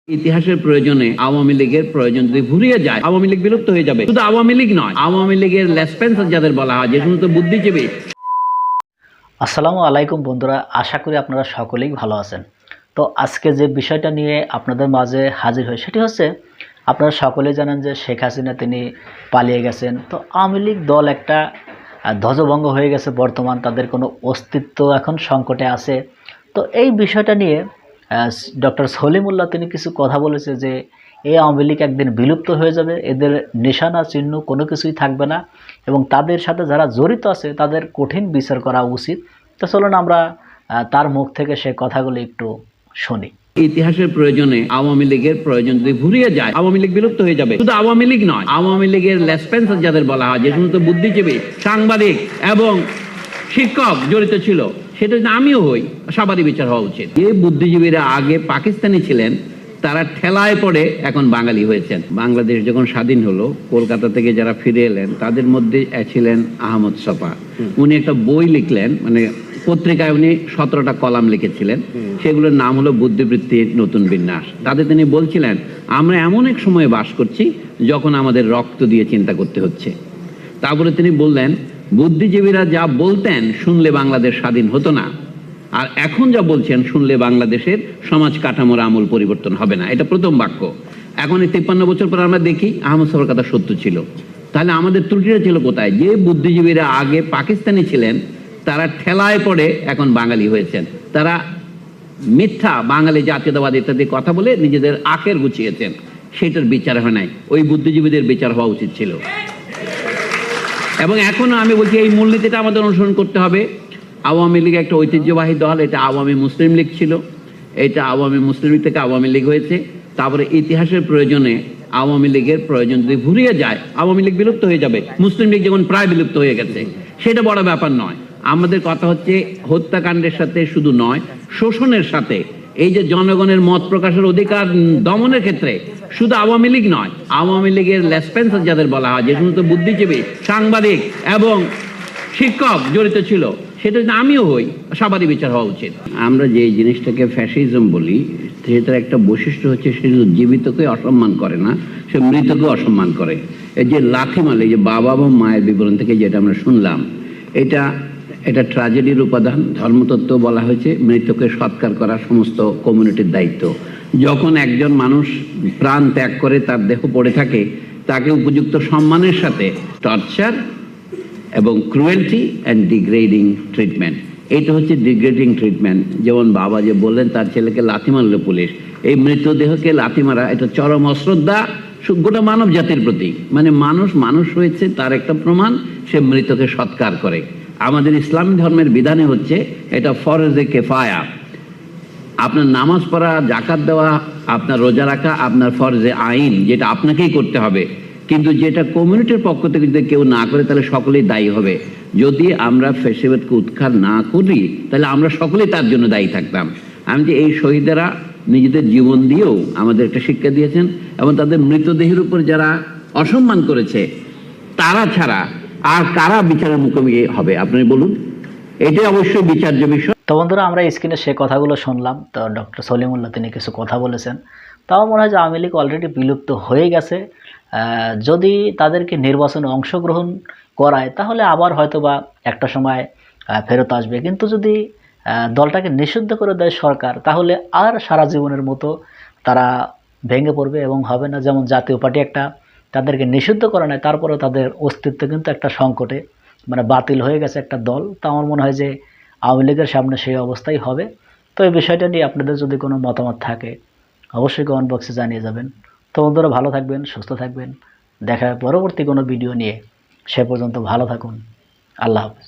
ইতিহাসের প্রয়োজনে আওয়ামী লীগের প্রয়োজন যদি ভুলিয়ে যায়, আওয়ামী লীগ বিলুপ্ত হয়ে যাবে। শুধু আওয়ামী লীগ নয়, আওয়ামী লীগের লেসপেন্সার যাদের বলা হয়, যে সমস্ত বুদ্ধিজীবী। আসসালামু আলাইকুম বন্ধুরা, আশা করি আপনারা সকলেই ভালো আছেন। তো আজকে যে বিষয়টা নিয়ে আপনাদের মাঝে হাজির হই সেটি হচ্ছে, আপনারা সকলেই জানেন যে শেখ হাসিনা তিনি পালিয়ে গেছেন। তো আওয়ামী লীগ দল একটা ধ্বজভঙ্গ হয়ে গেছে, বর্তমান তাদের কোনো অস্তিত্ব এখন সংকটে আছে। তো এই বিষয়টা নিয়ে ডক্টর সলিমুল্লাহ তিনি কিছু কথা বলেছে যে এই আওয়ামী লীগ একদিন বিলুপ্ত হয়ে যাবে, এদের নিশানা চিহ্ন কোনো কিছুই থাকবে না এবং তাদের সাথে যারা জড়িত আছে তাদের কঠিন বিচার করা উচিত। তো চলুন আমরা তার মুখ থেকে সে কথাগুলো একটু শুনি। ইতিহাসের প্রয়োজনে আওয়ামী লীগের প্রয়োজন যদি ভুলিয়ে যায়, আওয়ামী লীগ বিলুপ্ত হয়ে যাবে। শুধু আওয়ামী লীগ নয়, আওয়ামী লীগের লেসপেন্সার যাদের বলা হয়, যে সমস্ত বুদ্ধিজীবী, সাংবাদিক এবং শিক্ষক জড়িত ছিল, সেটা যদি আমিও হই, সবারই বিচার হওয়া উচিত। যে বুদ্ধিজীবীরা আগে পাকিস্তানি ছিলেন তারা ঠেলায় পড়ে এখন বাঙালি হয়েছেন। বাংলাদেশ যখন স্বাধীন হলো, কলকাতা থেকে যারা ফিরে এলেন তাদের মধ্যে ছিলেন আহমদ ছফা। উনি একটা বই লিখলেন, মানে পত্রিকায় উনি 17টা কলাম লিখেছিলেন, সেগুলোর নাম হলো বুদ্ধিবৃত্তির নতুন বিন্যাস। তাতে তিনি বলছিলেন, আমরা এমন এক সময়ে বাস করছি যখন আমাদের রক্ত দিয়ে চিন্তা করতে হচ্ছে। তারপরে তিনি বললেন, বুদ্ধিজীবীরা যা বলতেন শুনলে বাংলাদেশ স্বাধীন হতো না, আর এখন যা বলছেন শুনলে বাংলাদেশের সমাজ কাঠামোর আমূল পরিবর্তন হবে না। এটা প্রথম বাক্য। এখন এই 53 বছর পর আমরা দেখি আহমদ ছফার কথা সত্য ছিল। তাহলে আমাদের ত্রুটিটা ছিল কোথায়? যে বুদ্ধিজীবীরা আগে পাকিস্তানি ছিলেন তারা ঠেলায় পড়ে এখন বাঙালি হয়েছেন। তারা মিথ্যা বাঙালি জাতীয়তাবাদ ইত্যাদি কথা বলে নিজেদের আখের গুছিয়েছেন, সেটার বিচার হয় নাই। ওই বুদ্ধিজীবীদের বিচার হওয়া উচিত ছিল। এবং এখনো আমি বলছি, এই মূলনীতিটা আমাদের অনুসরণ করতে হবে। আওয়ামী লীগ একটা ঐতিহ্যবাহী দল, এটা আওয়ামী মুসলিম লীগ ছিল, এটা আওয়ামী মুসলিম লীগ থেকে আওয়ামী লীগ হয়েছে। তারপরে ইতিহাসের প্রয়োজনে আওয়ামী লীগের প্রয়োজন যদি ভুলিয়ে যায়, আওয়ামী লীগ বিলুপ্ত হয়ে যাবে। মুসলিম লীগ যেমন প্রায় বিলুপ্ত হয়ে গেছে, সেটা বড় ব্যাপার নয়। আমাদের কথা হচ্ছে হত্যাকাণ্ডের সাথে শুধু নয়, শোষণের সাথে এই যে জনগণের মত প্রকাশের অধিকার দমনের ক্ষেত্রে শুধু আওয়ামী লীগ নয়, আওয়ামী লীগের লেসপেন্সার যাদের বলা হয়, যে সমস্ত বুদ্ধিজীবী, সাংবাদিক এবং শিক্ষক জড়িত ছিল, সেটা যদি আমিও হই, সবারই বিচার হওয়া উচিত। আমরা যে জিনিসটাকে ফ্যাসিজম বলি, সেটার একটা বৈশিষ্ট্য হচ্ছে সে শুধু জীবিতকে অসম্মান করে না, সে মৃতকে অসম্মান করে। এই যে লাথি মারলে, যে বাবা বা মায়ের বিবরণ থেকে যেটা আমরা শুনলাম, এটা ট্র্যাজেডির উপাদান। ধর্মতত্ত্ব বলা হয়েছে মৃতকে সৎকার করা সমস্ত কমিউনিটির দায়িত্ব। যখন একজন মানুষ প্রাণ ত্যাগ করে তার দেহ পড়ে থাকে, তাকে উপযুক্ত সম্মানের সাথে টর্চার এবং ক্রুয়েলটি অ্যান্ড ডিগ্রেডিং ট্রিটমেন্ট, এটা হচ্ছে ডিগ্রেডিং ট্রিটমেন্ট। যেমন বাবা যে বললেন তার ছেলেকে লাথি মারল পুলিশ, এই মৃতদেহকে লাথি মারা এটা চরম অশ্রদ্ধা গোটা মানব জাতির প্রতি। মানে মানুষ হয়েছে তার একটা প্রমাণ, সে মৃতকে সৎকার করে। আমাদের ইসলামী ধর্মের বিধানে হচ্ছে এটা ফরজে কেফায়া। আপনার নামাজ পড়া, জাকাত দেওয়া, আপনার রোজা রাখা আপনার ফরজে আইন, যেটা আপনাকেই করতে হবে। কিন্তু যেটা কমিউনিটির পক্ষ থেকে যদি কেউ না করে, তাহলে সকলেই দায়ী হবে। যদি আমরা ফ্যাসিবাদকে উৎখাত না করি, তাহলে আমরা সকলেই তার জন্য দায়ী থাকতাম। আমি যে এই শহীদেরা নিজেদের জীবন দিয়েও আমাদের একটা শিক্ষা দিয়েছেন, এবং তাদের মৃতদেহের উপর যারা অসম্মান করেছে তারা ছাড়া আর কারা বিচারের মুখোমুখি হবে? আপনি বলুন। এটাই অবশ্যই বিচার্য বিষয়। তো বন্ধুরা, আমরা স্ক্রিনে সে কথাগুলো শুনলাম। তো ডক্টর সলিমুল্লাহ তিনি কিছু কথা বলেছেন। তাও মনে হয় যে আওয়ামী লীগ অলরেডি বিলুপ্ত হয়ে গেছে। যদি তাদেরকে নির্বাচনে অংশগ্রহণ করায় তাহলে আবার হয়তো বা একটা সময় ফেরত আসবে। কিন্তু যদি দলটাকে নিষিদ্ধ করে দেয় সরকার, তাহলে আর সারা জীবনের মতো তারা ভেঙে পড়বে এবং হবে না। যেমন জাতীয় পার্টি একটা তাদেরকে নিষিদ্ধ করে নেয়, তারপরে তাদের অস্তিত্ব কিন্তু একটা সংকটে, মানে বাতিল হয়ে গেছে একটা দল। তো আমার মনে হয় যে আওয়ামী লীগের সামনে সেই অবস্থাই হবে। তো এই বিষয়টা নিয়ে আপনাদের যদি কোনো মতামত থাকে অবশ্যই কমেন্ট বক্সে জানিয়ে যাবেন। তো বন্ধুরা, ভালো থাকবেন, সুস্থ থাকবেন। দেখা হয় পরবর্তী কোনো ভিডিও নিয়ে। সে পর্যন্ত ভালো থাকুন। আল্লাহ হাফেজ।